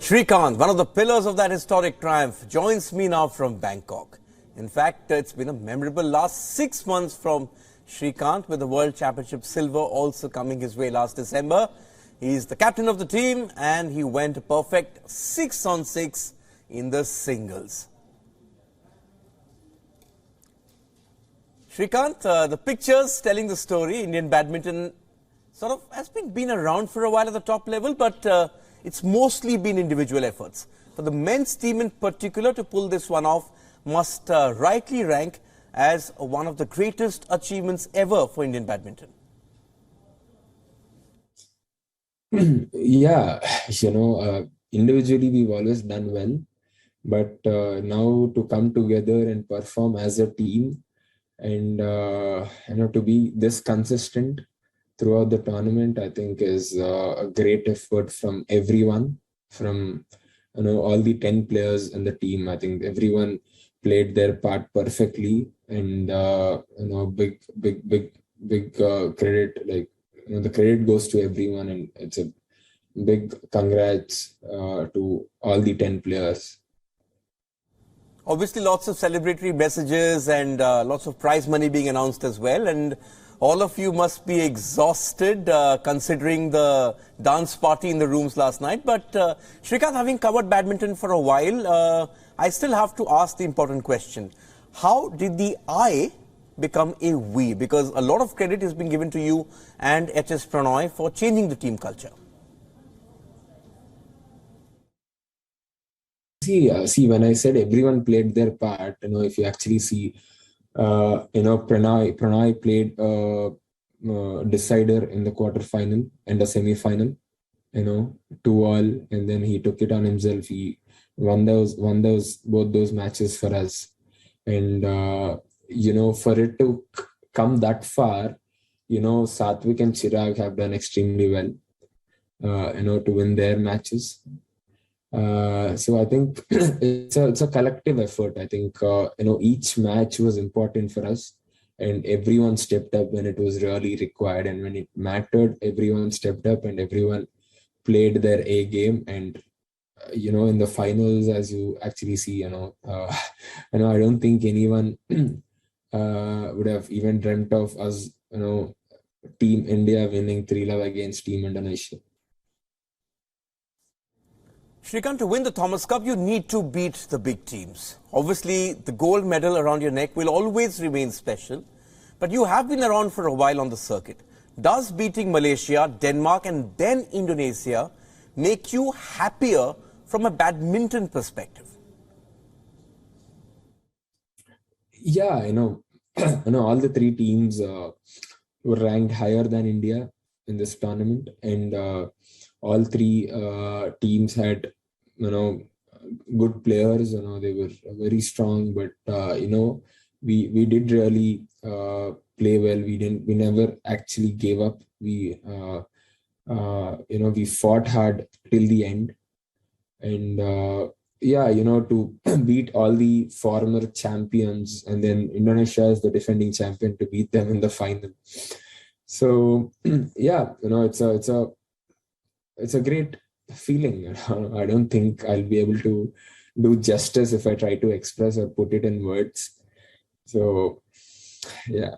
Srikanth, one of the pillars of that historic triumph, joins me now from Bangkok. In fact, it's been a memorable last 6 months from Srikanth, with the World Championship silver also coming his way last December. He's the captain of the team and he went a perfect 6-on-6 in the singles. Srikanth, the pictures telling the story. Indian badminton sort of has been around for a while at the top level, but it's mostly been individual efforts. For the men's team in particular to pull this one off must rightly rank as one of the greatest achievements ever for Indian badminton. Yeah, individually we've always done well, but now to come together and perform as a team and to be this consistent throughout the tournament, I think is a great effort from everyone, from all the 10 players in the team. I think everyone played their part perfectly, and big credit. The credit goes to everyone, and it's a big congrats to all the 10 players. Obviously, lots of celebratory messages and lots of prize money being announced as well. And all of you must be exhausted considering the dance party in the rooms last night. But Srikanth, having covered badminton for a while, I still have to ask the important question. How did the I become a we? Because a lot of credit is being given to you and HS Pranoy for changing the team culture. See, when I said everyone played their part, if you actually see, Pranay played a decider in the quarterfinal and a semi-final, 2-all, and then he took it on himself. He won both those matches for us, and for it to come that far, Satvik and Chirag have done extremely well, to win their matches. So I think it's a collective effort. I think each match was important for us, and everyone stepped up when it was really required, and when it mattered, everyone stepped up and everyone played their A game. And in the finals, as you actually see, I don't think anyone would have even dreamt of us, Team India winning 3-love against Team Indonesia. Srikanth, to win the Thomas Cup, you need to beat the big teams. Obviously, the gold medal around your neck will always remain special, but you have been around for a while on the circuit. Does beating Malaysia, Denmark and then Indonesia make you happier from a badminton perspective? Yeah, all the three teams were ranked higher than India in this tournament, and all three teams had, good players. They were very strong, but we did really play well. We never actually gave up. We fought hard till the end, and to beat all the former champions, and then Indonesia is the defending champion, to beat them in the final. So it's a great feeling. I don't think I'll be able to do justice if I try to express or put it in words. So, yeah.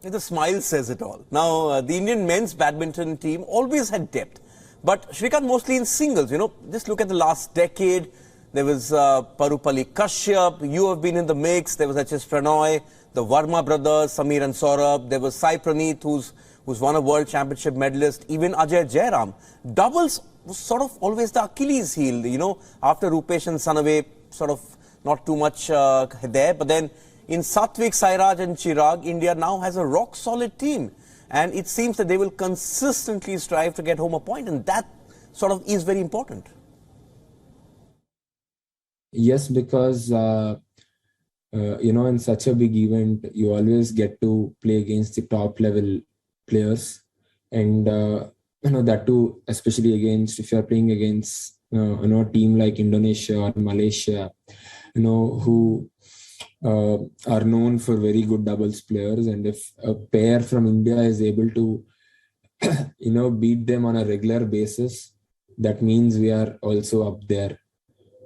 The smile says it all. Now, the Indian men's badminton team always had depth, but Srikanth, mostly in singles. Just look at the last decade. There was Parupalli Kashyap. You have been in the mix. There was HS Pranoy, the Verma brothers, Samir and Saurabh. There was Sai Praneeth, who's won a World Championship medalist. Even Ajay Jairam. Doubles was sort of always the Achilles heel, after Rupesh and Sanave, sort of not too much there. But then in Satvik, Sairaj and Chirag, India now has a rock-solid team. And it seems that they will consistently strive to get home a point. And that sort of is very important. Yes, because, in such a big event, you always get to play against the top level players, and that too, especially if you're playing against a team like Indonesia or Malaysia, who are known for very good doubles players. And if a pair from India is able to beat them on a regular basis, that means we are also up there,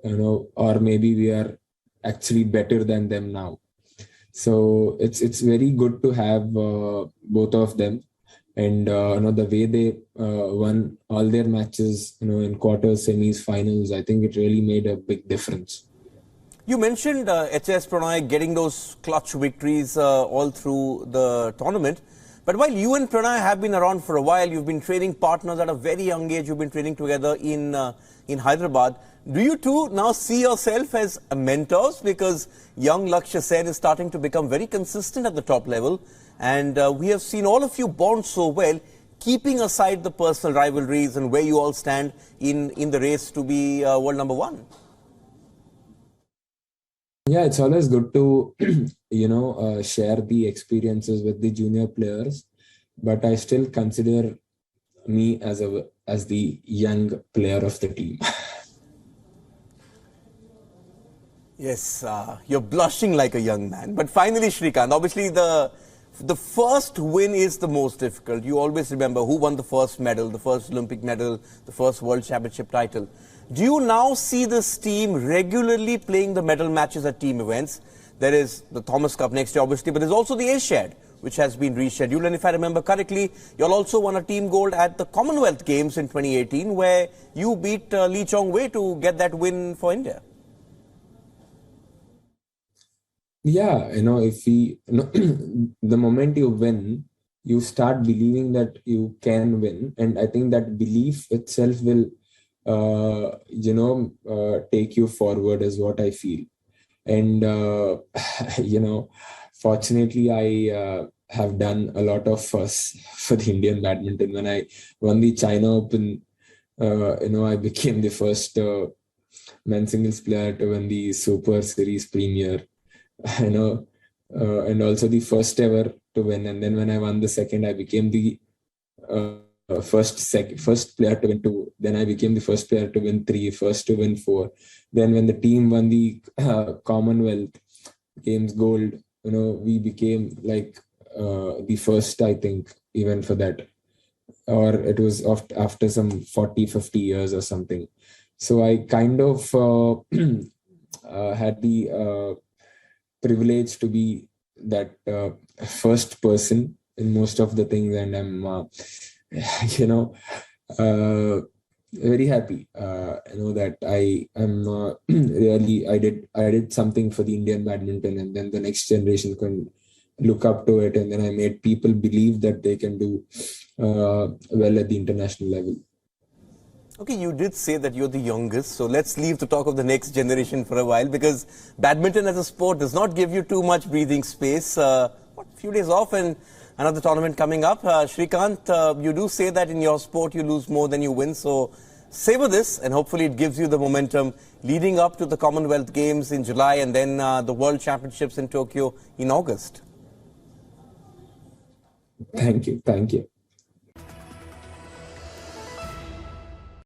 or maybe we are actually better than them now. So it's very good to have both of them, and the way they won all their matches, in quarters, semis, finals. I think it really made a big difference. You mentioned HS Pranay getting those clutch victories all through the tournament. But while you and Pranay have been around for a while, you've been training partners at a very young age. You've been training together in Hyderabad. Do you two now see yourself as mentors? Because young Lakshya Sen is starting to become very consistent at the top level. And we have seen all of you bond so well, keeping aside the personal rivalries and where you all stand in the race to be world number one. Yeah, it's always good to, share the experiences with the junior players, but I still consider me as the young player of the team. Yes, you're blushing like a young man. But finally, Srikanth, obviously the first win is the most difficult. You always remember who won the first medal, the first Olympic medal, the first World Championship title. Do you now see this team regularly playing the medal matches at team events? There is the Thomas Cup next year, obviously, but there's also the Asiad, which has been rescheduled. And if I remember correctly, you all also won a team gold at the Commonwealth Games in 2018, where you beat Lee Chong-wei to get that win for India. Yeah, if the moment you win, you start believing that you can win. And I think that belief itself will take you forward is what I feel. And, fortunately, I have done a lot of fuss for the Indian badminton. When I won the China Open, I became the first men's singles player to win the Super Series Premier, and also the first ever to win. And then when I won the second, I became the first player to win 2. Then I became the first player to win 3, first to win 4. Then when the team won the Commonwealth Games gold, we became like the first, I think, even for that. Or it was after some 40, 50 years or something. So I kind of had the privilege to be that first person in most of the things, and I'm very happy that I am really I did something for the Indian badminton, and then the next generation can look up to it, and then I made people believe that they can do well at the international level. Okay, you did say that you're the youngest, so let's leave the talk of the next generation for a while, because badminton as a sport does not give you too much breathing space. A few days off and another tournament coming up. Srikanth, you do say that in your sport you lose more than you win, so savor this, and hopefully it gives you the momentum leading up to the Commonwealth Games in July, and then the World Championships in Tokyo in August. Thank you.